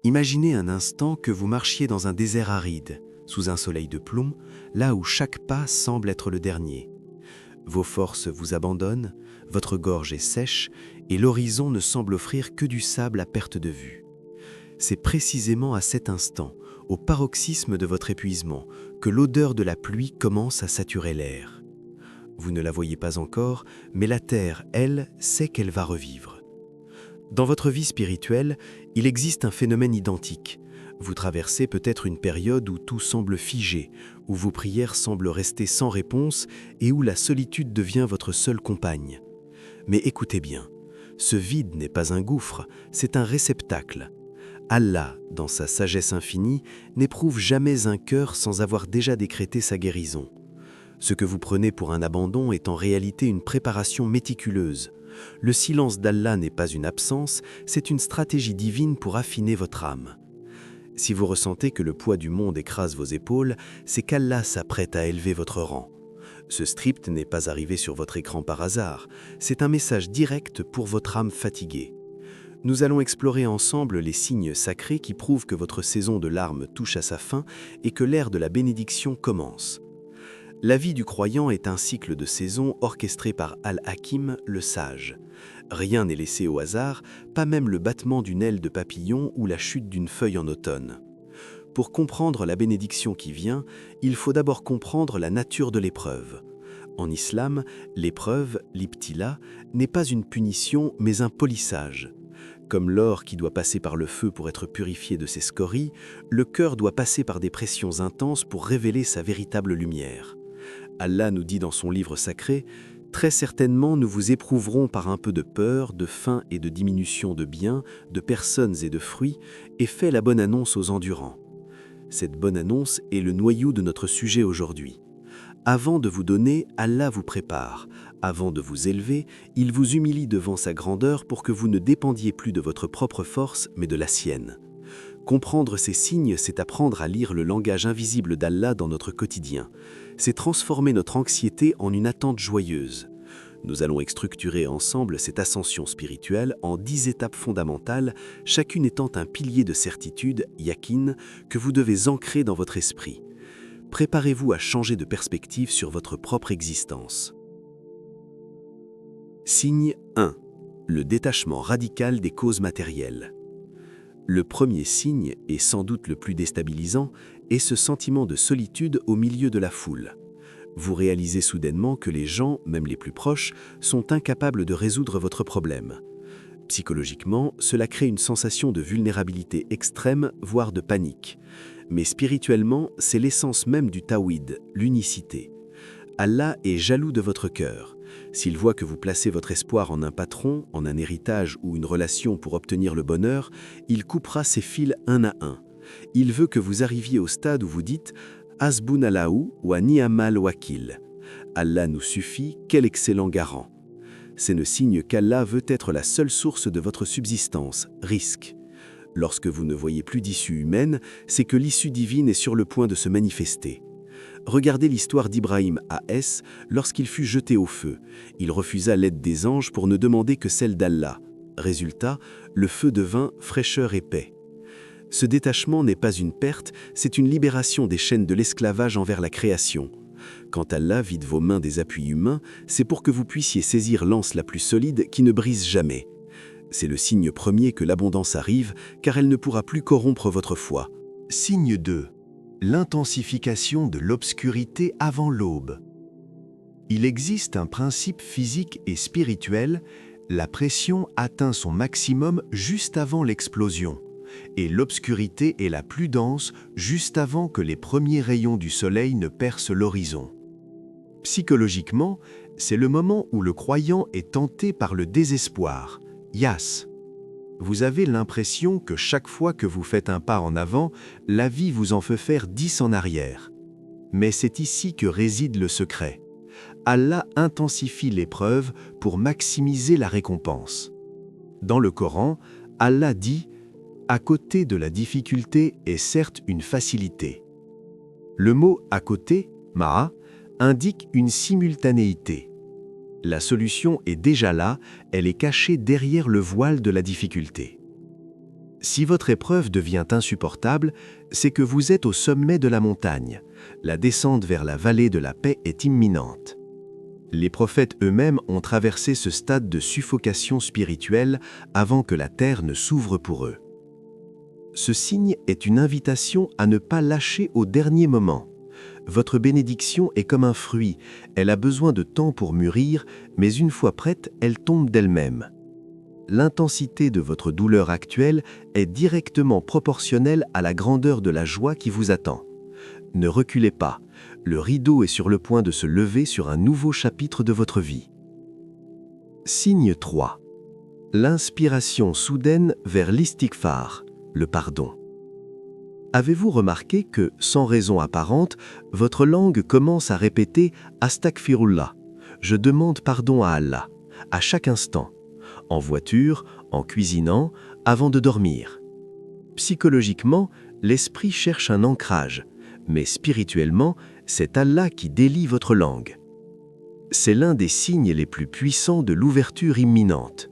Imaginez un instant que vous marchiez dans un désert aride, sous un soleil de plomb, là où chaque pas semble être le dernier. Vos forces vous abandonnent, votre gorge est sèche et l'horizon ne semble offrir que du sable à perte de vue. C'est précisément à cet instant, au paroxysme de votre épuisement, que l'odeur de la pluie commence à saturer l'air. Vous ne la voyez pas encore, mais la terre, elle, sait qu'elle va revivre. Dans votre vie spirituelle, il existe un phénomène identique. Vous traversez peut-être une période où tout semble figé, où vos prières semblent rester sans réponse et où la solitude devient votre seule compagne. Mais écoutez bien, ce vide n'est pas un gouffre, c'est un réceptacle. Allah, dans sa sagesse infinie, n'éprouve jamais un cœur sans avoir déjà décrété sa guérison. Ce que vous prenez pour un abandon est en réalité une préparation méticuleuse. Le silence d'Allah n'est pas une absence, c'est une stratégie divine pour affiner votre âme. Si vous ressentez que le poids du monde écrase vos épaules, c'est qu'Allah s'apprête à élever votre rang. Ce script n'est pas arrivé sur votre écran par hasard, c'est un message direct pour votre âme fatiguée. Nous allons explorer ensemble les signes sacrés qui prouvent que votre saison de larmes touche à sa fin et que l'ère de la bénédiction commence. La vie du croyant est un cycle de saisons orchestré par Al-Hakim, le sage. Rien n'est laissé au hasard, pas même le battement d'une aile de papillon ou la chute d'une feuille en automne. Pour comprendre la bénédiction qui vient, il faut d'abord comprendre la nature de l'épreuve. En islam, l'épreuve, l'ibtila, n'est pas une punition mais un polissage. Comme l'or qui doit passer par le feu pour être purifié de ses scories, le cœur doit passer par des pressions intenses pour révéler sa véritable lumière. Allah nous dit dans son livre sacré « Très certainement nous vous éprouverons par un peu de peur, de faim et de diminution de biens, de personnes et de fruits, et fait la bonne annonce aux endurants. » Cette bonne annonce est le noyau de notre sujet aujourd'hui. Avant de vous donner, Allah vous prépare. Avant de vous élever, il vous humilie devant sa grandeur pour que vous ne dépendiez plus de votre propre force, mais de la sienne. Comprendre ces signes, c'est apprendre à lire le langage invisible d'Allah dans notre quotidien. C'est transformer notre anxiété en une attente joyeuse. Nous allons structurer ensemble cette ascension spirituelle en 10 étapes fondamentales, chacune étant un pilier de certitude, yakin, que vous devez ancrer dans votre esprit. Préparez-vous à changer de perspective sur votre propre existence. Signe 1. Le détachement radical des causes matérielles. Le premier signe, et sans doute le plus déstabilisant, est ce sentiment de solitude au milieu de la foule. Vous réalisez soudainement que les gens, même les plus proches, sont incapables de résoudre votre problème. Psychologiquement, cela crée une sensation de vulnérabilité extrême, voire de panique. Mais spirituellement, c'est l'essence même du tawhid, l'unicité. Allah est jaloux de votre cœur. S'il voit que vous placez votre espoir en un patron, en un héritage ou une relation pour obtenir le bonheur, il coupera ces fils un à un. Il veut que vous arriviez au stade où vous dites « Hasbunallahu wa ni'mal wakil ». Allah nous suffit, quel excellent garant. C'est le signe qu'Allah veut être la seule source de votre subsistance, risque. Lorsque vous ne voyez plus d'issue humaine, c'est que l'issue divine est sur le point de se manifester. Regardez l'histoire d'Ibrahim a.s. lorsqu'il fut jeté au feu. Il refusa l'aide des anges pour ne demander que celle d'Allah. Résultat, le feu devint fraîcheur et paix. Ce détachement n'est pas une perte, c'est une libération des chaînes de l'esclavage envers la création. Quand Allah vide vos mains des appuis humains, c'est pour que vous puissiez saisir l'anse la plus solide qui ne brise jamais. C'est le signe premier que l'abondance arrive, car elle ne pourra plus corrompre votre foi. Signe 2. L'intensification de l'obscurité avant l'aube. Il existe un principe physique et spirituel, la pression atteint son maximum juste avant l'explosion, et l'obscurité est la plus dense juste avant que les premiers rayons du soleil ne percent l'horizon. Psychologiquement, c'est le moment où le croyant est tenté par le désespoir, yas. Vous avez l'impression que chaque fois que vous faites un pas en avant, la vie vous en fait faire 10 en arrière. Mais c'est ici que réside le secret. Allah intensifie l'épreuve pour maximiser la récompense. Dans le Coran, Allah dit « À côté de la difficulté est certes une facilité ». Le mot « à côté » ma'a, indique une simultanéité. La solution est déjà là, elle est cachée derrière le voile de la difficulté. Si votre épreuve devient insupportable, c'est que vous êtes au sommet de la montagne. La descente vers la vallée de la paix est imminente. Les prophètes eux-mêmes ont traversé ce stade de suffocation spirituelle avant que la terre ne s'ouvre pour eux. Ce signe est une invitation à ne pas lâcher au dernier moment. Votre bénédiction est comme un fruit, elle a besoin de temps pour mûrir, mais une fois prête, elle tombe d'elle-même. L'intensité de votre douleur actuelle est directement proportionnelle à la grandeur de la joie qui vous attend. Ne reculez pas, le rideau est sur le point de se lever sur un nouveau chapitre de votre vie. Signe 3. L'inspiration soudaine vers l'istighfar, le pardon. Avez-vous remarqué que, sans raison apparente, votre langue commence à répéter « Astaghfirullah » ? Je demande pardon à Allah, à chaque instant, en voiture, en cuisinant, avant de dormir. Psychologiquement, l'esprit cherche un ancrage, mais spirituellement, c'est Allah qui délie votre langue. C'est l'un des signes les plus puissants de l'ouverture imminente.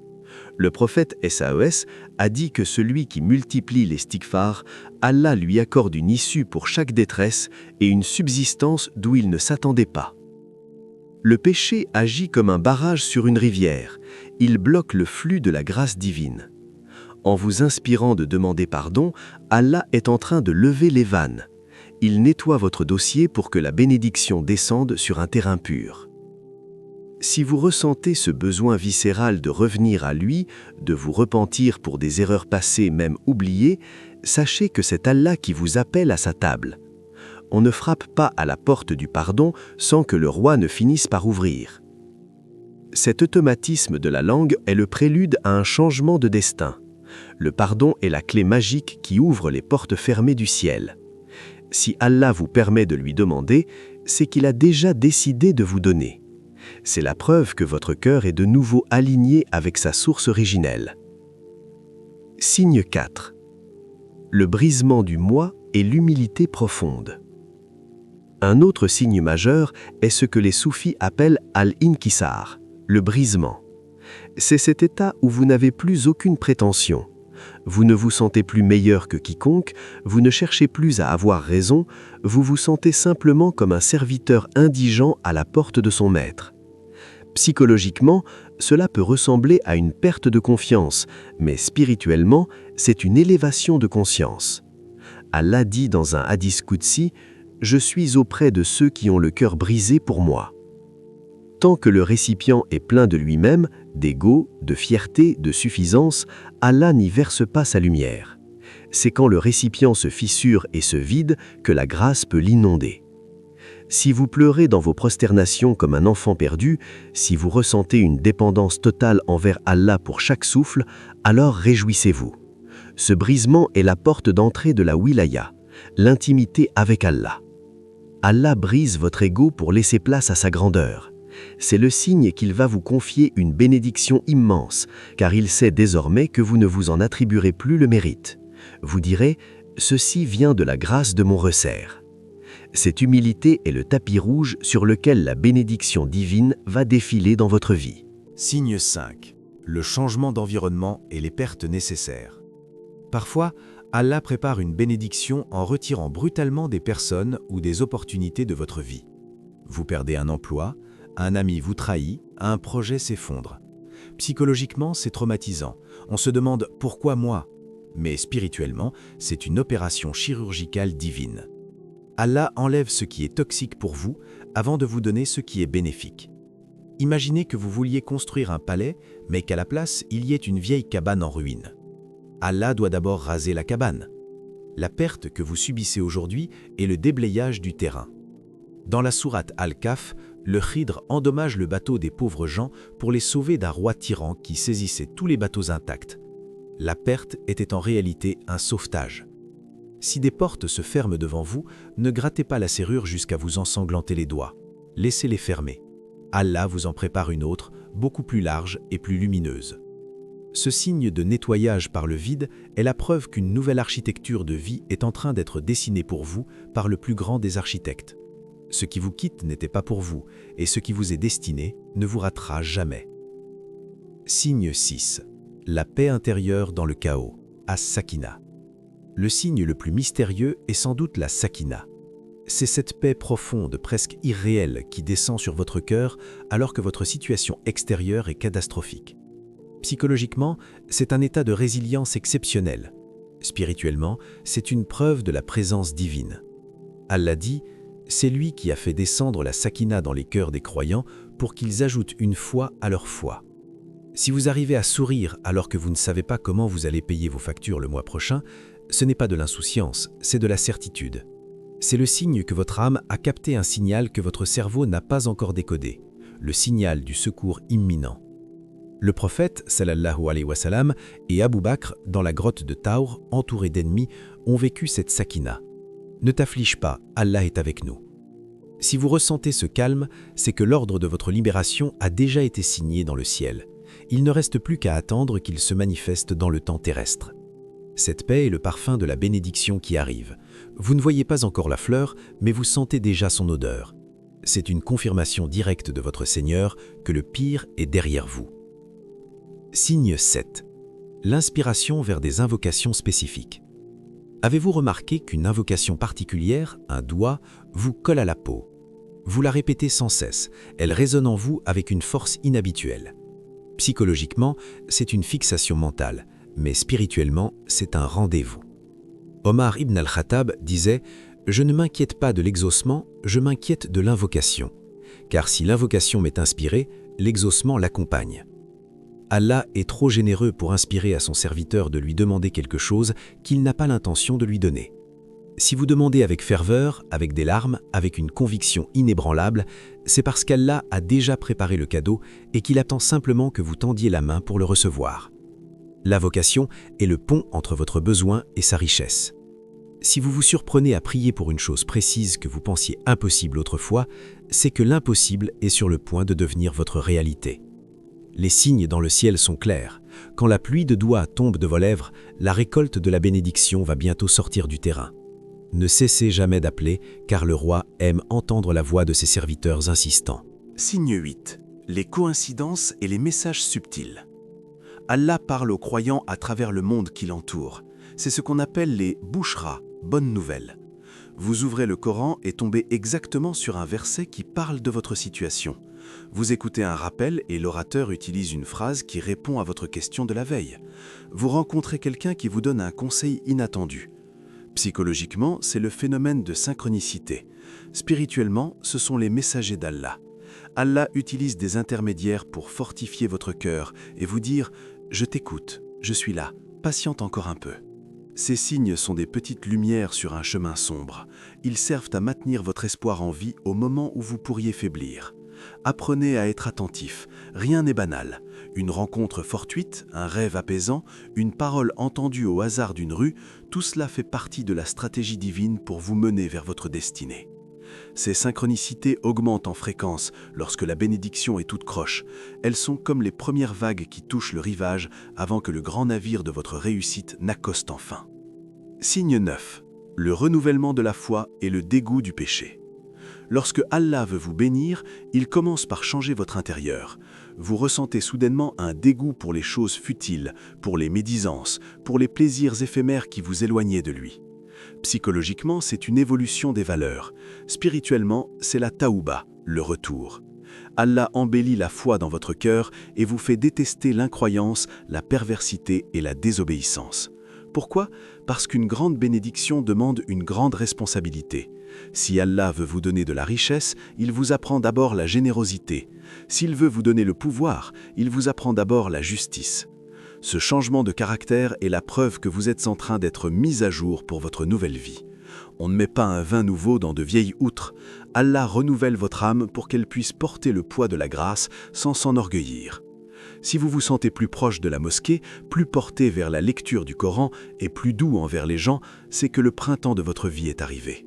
Le prophète SAES a dit que celui qui multiplie les istighfar, Allah lui accorde une issue pour chaque détresse et une subsistance d'où il ne s'attendait pas. Le péché agit comme un barrage sur une rivière. Il bloque le flux de la grâce divine. En vous inspirant de demander pardon, Allah est en train de lever les vannes. Il nettoie votre dossier pour que la bénédiction descende sur un terrain pur. Si vous ressentez ce besoin viscéral de revenir à lui, de vous repentir pour des erreurs passées même oubliées, sachez que c'est Allah qui vous appelle à sa table. On ne frappe pas à la porte du pardon sans que le roi ne finisse par ouvrir. Cet automatisme de la langue est le prélude à un changement de destin. Le pardon est la clé magique qui ouvre les portes fermées du ciel. Si Allah vous permet de lui demander, c'est qu'il a déjà décidé de vous donner. C'est la preuve que votre cœur est de nouveau aligné avec sa source originelle. Signe 4. Le brisement du moi et l'humilité profonde. Un autre signe majeur est ce que les soufis appellent al-inkisar, le brisement. C'est cet état où vous n'avez plus aucune prétention. Vous ne vous sentez plus meilleur que quiconque, vous ne cherchez plus à avoir raison, vous vous sentez simplement comme un serviteur indigent à la porte de son maître. Psychologiquement, cela peut ressembler à une perte de confiance, mais spirituellement, c'est une élévation de conscience. Allah dit dans un hadith qudsi « Je suis auprès de ceux qui ont le cœur brisé pour moi ». Tant que le récipient est plein de lui-même, d'ego, de fierté, de suffisance, Allah n'y verse pas sa lumière. C'est quand le récipient se fissure et se vide que la grâce peut l'inonder. Si vous pleurez dans vos prosternations comme un enfant perdu, si vous ressentez une dépendance totale envers Allah pour chaque souffle, alors réjouissez-vous. Ce brisement est la porte d'entrée de la wilaya, l'intimité avec Allah. Allah brise votre ego pour laisser place à sa grandeur. C'est le signe qu'il va vous confier une bénédiction immense, car il sait désormais que vous ne vous en attribuerez plus le mérite. Vous direz « Ceci vient de la grâce de mon resserre ». Cette humilité est le tapis rouge sur lequel la bénédiction divine va défiler dans votre vie. Signe 5. Le changement d'environnement et les pertes nécessaires. Parfois, Allah prépare une bénédiction en retirant brutalement des personnes ou des opportunités de votre vie. Vous perdez un emploi, un ami vous trahit, un projet s'effondre. Psychologiquement, c'est traumatisant. On se demande « Pourquoi moi ?» Mais spirituellement, c'est une opération chirurgicale divine. Allah enlève ce qui est toxique pour vous avant de vous donner ce qui est bénéfique. Imaginez que vous vouliez construire un palais, mais qu'à la place, il y ait une vieille cabane en ruine. Allah doit d'abord raser la cabane. La perte que vous subissez aujourd'hui est le déblayage du terrain. Dans la sourate Al-Kahf, le Khidr endommage le bateau des pauvres gens pour les sauver d'un roi tyran qui saisissait tous les bateaux intacts. La perte était en réalité un sauvetage. Si des portes se ferment devant vous, ne grattez pas la serrure jusqu'à vous ensanglanter les doigts. Laissez-les fermer. Allah vous en prépare une autre, beaucoup plus large et plus lumineuse. Ce signe de nettoyage par le vide est la preuve qu'une nouvelle architecture de vie est en train d'être dessinée pour vous par le plus grand des architectes. Ce qui vous quitte n'était pas pour vous, et ce qui vous est destiné ne vous ratera jamais. Signe 6. La paix intérieure dans le chaos. as-sakina. Le signe le plus mystérieux est sans doute la sakina. C'est cette paix profonde, presque irréelle, qui descend sur votre cœur alors que votre situation extérieure est catastrophique. Psychologiquement, c'est un état de résilience exceptionnel. Spirituellement, c'est une preuve de la présence divine. Allah dit, c'est lui qui a fait descendre la sakina dans les cœurs des croyants pour qu'ils ajoutent une foi à leur foi. Si vous arrivez à sourire alors que vous ne savez pas comment vous allez payer vos factures le mois prochain, ce n'est pas de l'insouciance, c'est de la certitude. C'est le signe que votre âme a capté un signal que votre cerveau n'a pas encore décodé, le signal du secours imminent. Le prophète, sallallahu alayhi wa sallam, et Abu Bakr, dans la grotte de Taour, entourés d'ennemis, ont vécu cette sakina. Ne t'afflige pas, Allah est avec nous. Si vous ressentez ce calme, c'est que l'ordre de votre libération a déjà été signé dans le ciel. Il ne reste plus qu'à attendre qu'il se manifeste dans le temps terrestre. Cette paix est le parfum de la bénédiction qui arrive. Vous ne voyez pas encore la fleur, mais vous sentez déjà son odeur. C'est une confirmation directe de votre Seigneur que le pire est derrière vous. Signe 7. L'inspiration vers des invocations spécifiques. Avez-vous remarqué qu'une invocation particulière, un doigt, vous colle à la peau? Vous la répétez sans cesse, elle résonne en vous avec une force inhabituelle. Psychologiquement, c'est une fixation mentale, mais spirituellement, c'est un rendez-vous. Omar ibn al-Khattab disait « Je ne m'inquiète pas de l'exaucement, je m'inquiète de l'invocation. Car si l'invocation m'est inspirée, l'exaucement l'accompagne. » Allah est trop généreux pour inspirer à son serviteur de lui demander quelque chose qu'il n'a pas l'intention de lui donner. Si vous demandez avec ferveur, avec des larmes, avec une conviction inébranlable, c'est parce qu'Allah a déjà préparé le cadeau et qu'il attend simplement que vous tendiez la main pour le recevoir. La vocation est le pont entre votre besoin et sa richesse. Si vous vous surprenez à prier pour une chose précise que vous pensiez impossible autrefois, c'est que l'impossible est sur le point de devenir votre réalité. Les signes dans le ciel sont clairs. Quand la pluie de doigts tombe de vos lèvres, la récolte de la bénédiction va bientôt sortir du terrain. Ne cessez jamais d'appeler, car le roi aime entendre la voix de ses serviteurs insistants. Signe 8. Les coïncidences et les messages subtils. Allah parle aux croyants à travers le monde qui l'entoure. C'est ce qu'on appelle les bouchra, bonnes nouvelles. Vous ouvrez le Coran et tombez exactement sur un verset qui parle de votre situation. Vous écoutez un rappel et l'orateur utilise une phrase qui répond à votre question de la veille. Vous rencontrez quelqu'un qui vous donne un conseil inattendu. Psychologiquement, c'est le phénomène de synchronicité. Spirituellement, ce sont les messagers d'Allah. Allah utilise des intermédiaires pour fortifier votre cœur et vous dire « Je t'écoute, je suis là, patiente encore un peu ». Ces signes sont des petites lumières sur un chemin sombre. Ils servent à maintenir votre espoir en vie au moment où vous pourriez faiblir. Apprenez à être attentif, rien n'est banal. Une rencontre fortuite, un rêve apaisant, une parole entendue au hasard d'une rue, tout cela fait partie de la stratégie divine pour vous mener vers votre destinée. Ces synchronicités augmentent en fréquence lorsque la bénédiction est toute croche. Elles sont comme les premières vagues qui touchent le rivage avant que le grand navire de votre réussite n'accoste enfin. Signe 9. Le renouvellement de la foi et le dégoût du péché. Lorsque Allah veut vous bénir, il commence par changer votre intérieur. Vous ressentez soudainement un dégoût pour les choses futiles, pour les médisances, pour les plaisirs éphémères qui vous éloignaient de lui. Psychologiquement, c'est une évolution des valeurs. Spirituellement, c'est la taouba, le retour. Allah embellit la foi dans votre cœur et vous fait détester l'incroyance, la perversité et la désobéissance. Pourquoi? Parce qu'une grande bénédiction demande une grande responsabilité. Si Allah veut vous donner de la richesse, il vous apprend d'abord la générosité. S'il veut vous donner le pouvoir, il vous apprend d'abord la justice. Ce changement de caractère est la preuve que vous êtes en train d'être mis à jour pour votre nouvelle vie. On ne met pas un vin nouveau dans de vieilles outres. Allah renouvelle votre âme pour qu'elle puisse porter le poids de la grâce sans s'enorgueillir. Si vous vous sentez plus proche de la mosquée, plus porté vers la lecture du Coran et plus doux envers les gens, c'est que le printemps de votre vie est arrivé.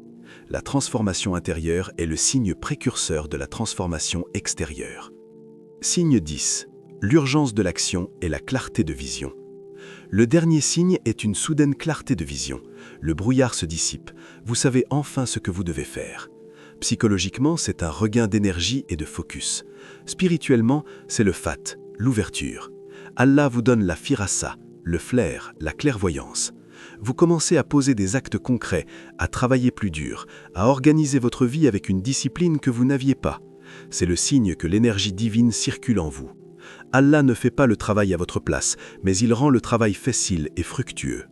La transformation intérieure est le signe précurseur de la transformation extérieure. Signe 10. L'urgence de l'action et la clarté de vision. Le dernier signe est une soudaine clarté de vision. Le brouillard se dissipe. Vous savez enfin ce que vous devez faire. Psychologiquement, c'est un regain d'énergie et de focus. Spirituellement, c'est le fat, l'ouverture. Allah vous donne la firasa, le flair, la clairvoyance. Vous commencez à poser des actes concrets, à travailler plus dur, à organiser votre vie avec une discipline que vous n'aviez pas. C'est le signe que l'énergie divine circule en vous. Allah ne fait pas le travail à votre place, mais il rend le travail facile et fructueux.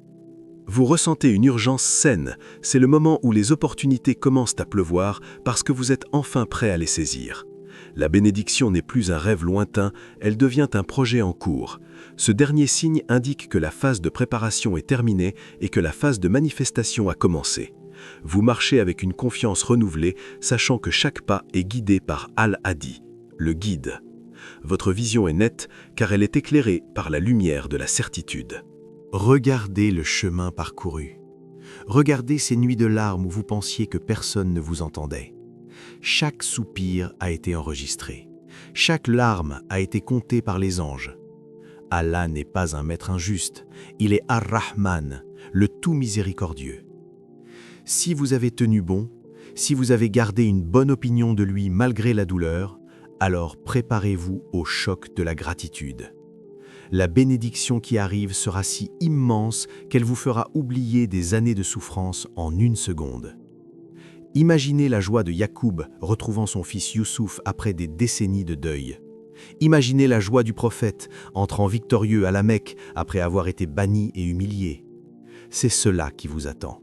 Vous ressentez une urgence saine, c'est le moment où les opportunités commencent à pleuvoir parce que vous êtes enfin prêt à les saisir. La bénédiction n'est plus un rêve lointain, elle devient un projet en cours. Ce dernier signe indique que la phase de préparation est terminée et que la phase de manifestation a commencé. Vous marchez avec une confiance renouvelée, sachant que chaque pas est guidé par Al-Hadi, le guide. Votre vision est nette car elle est éclairée par la lumière de la certitude. Regardez le chemin parcouru. Regardez ces nuits de larmes où vous pensiez que personne ne vous entendait. Chaque soupir a été enregistré. Chaque larme a été comptée par les anges. Allah n'est pas un maître injuste, il est Ar-Rahman, le tout miséricordieux. Si vous avez tenu bon, si vous avez gardé une bonne opinion de lui malgré la douleur, alors préparez-vous au choc de la gratitude. La bénédiction qui arrive sera si immense qu'elle vous fera oublier des années de souffrance en une seconde. Imaginez la joie de Yacoub retrouvant son fils Youssouf après des décennies de deuil. Imaginez la joie du prophète entrant victorieux à la Mecque après avoir été banni et humilié. C'est cela qui vous attend.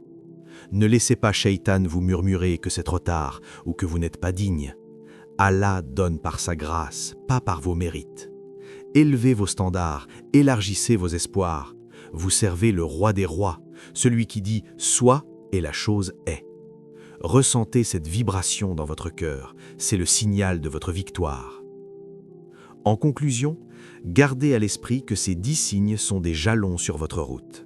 Ne laissez pas Shaitan vous murmurer que c'est trop tard ou que vous n'êtes pas digne. Allah donne par sa grâce, pas par vos mérites. Élevez vos standards, élargissez vos espoirs. Vous servez le roi des rois, celui qui dit « soit » et la chose est. Ressentez cette vibration dans votre cœur, c'est le signal de votre victoire. En conclusion, gardez à l'esprit que ces 10 signes sont des jalons sur votre route.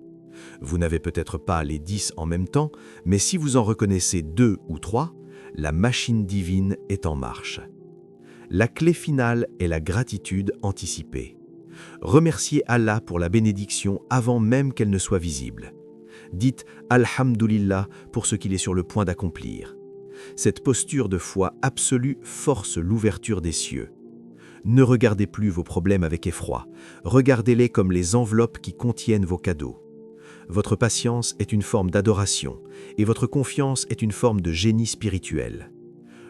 Vous n'avez peut-être pas les 10 en même temps, mais si vous en reconnaissez 2 ou 3, la machine divine est en marche. La clé finale est la gratitude anticipée. Remerciez Allah pour la bénédiction avant même qu'elle ne soit visible. Dites « Alhamdulillah » pour ce qu'il est sur le point d'accomplir. Cette posture de foi absolue force l'ouverture des cieux. Ne regardez plus vos problèmes avec effroi, regardez-les comme les enveloppes qui contiennent vos cadeaux. Votre patience est une forme d'adoration et votre confiance est une forme de génie spirituel.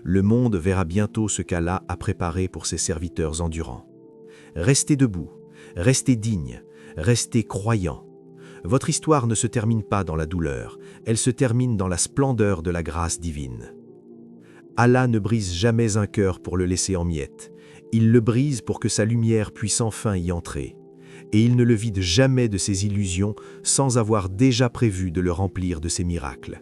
Le monde verra bientôt ce qu'Allah a préparé pour ses serviteurs endurants. Restez debout, restez digne, restez croyant. Votre histoire ne se termine pas dans la douleur, elle se termine dans la splendeur de la grâce divine. Allah ne brise jamais un cœur pour le laisser en miettes. Il le brise pour que sa lumière puisse enfin y entrer. Et il ne le vide jamais de ses illusions sans avoir déjà prévu de le remplir de ses miracles.